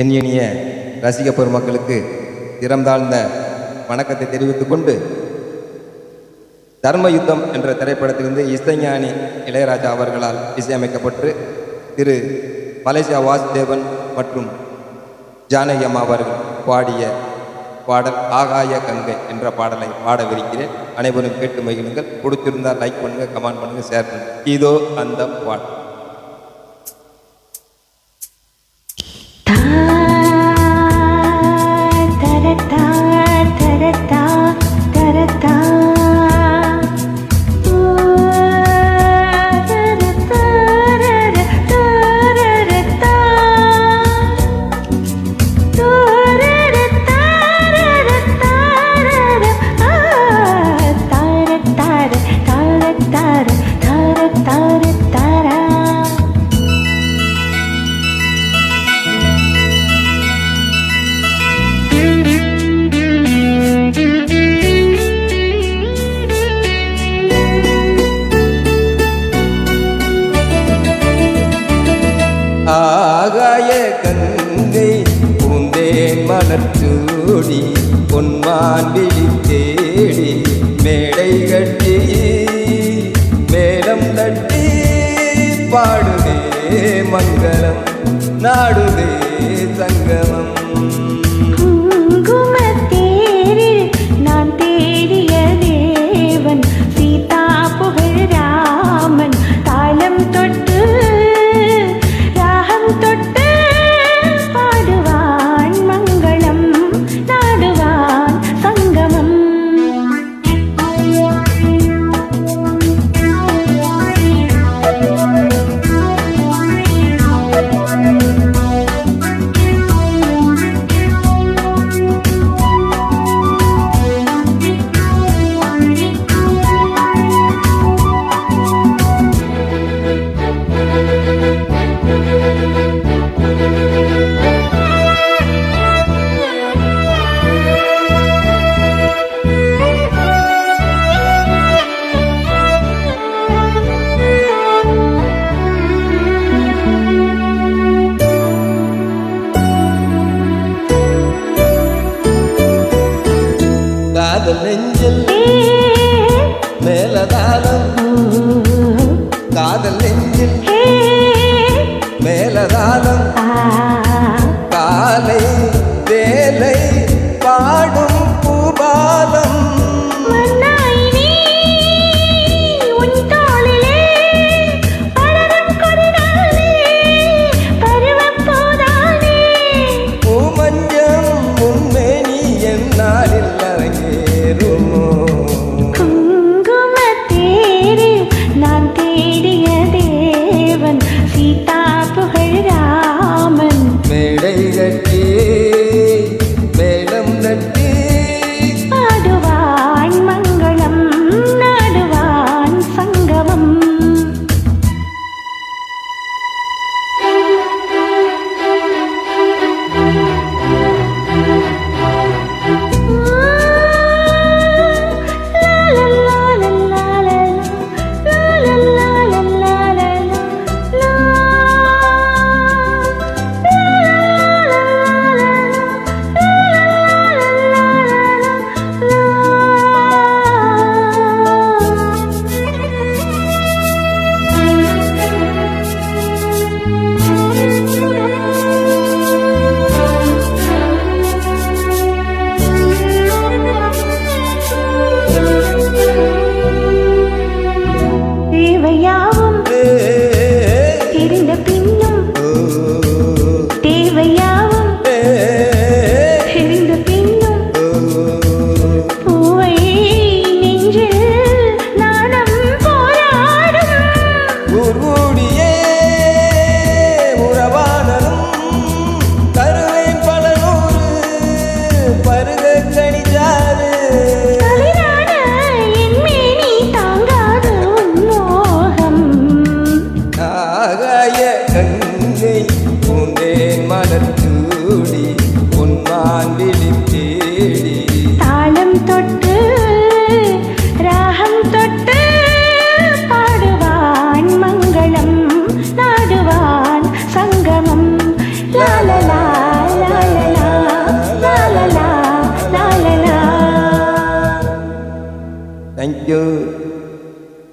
என் இனிய ரசிக பெருமக்களுக்கு திறந்தாழ்ந்த வணக்கத்தை தெரிவித்துக் கொண்டு, தர்ம யுத்தம் என்ற திரைப்படத்திலிருந்து இசைஞானி இளையராஜா அவர்களால் இசையமைக்கப்பட்டு திரு மலேசியா வாசுதேவன் மற்றும் ஜானகி அம்மா அவர்கள் பாடிய பாடல் ஆகாய கங்கை என்ற பாடலை பாடவிருக்கிறேன். அனைவரும் கேட்டு மகிழுங்கள். பிடிச்சிருந்தால் லைக் பண்ணுங்கள், கமெண்ட் பண்ணுங்கள், ஷேர் பண்ணுங்கள். இதோ அந்த பாடல். ஆகாய கங்கை பூந்தேன் மலர்ச்சூடி பொன்மான் விழி தேடி மேடை கட்டி மேளம் தட்டி பாடுதே மங்களம் நாடுதே சங்கமம். காதல் நெஞ்சில் மேலதாளம், காதல் நெஞ்சில் மேலதாளம், காலை வேலை பாடும் பூபாலம். la la la thank you.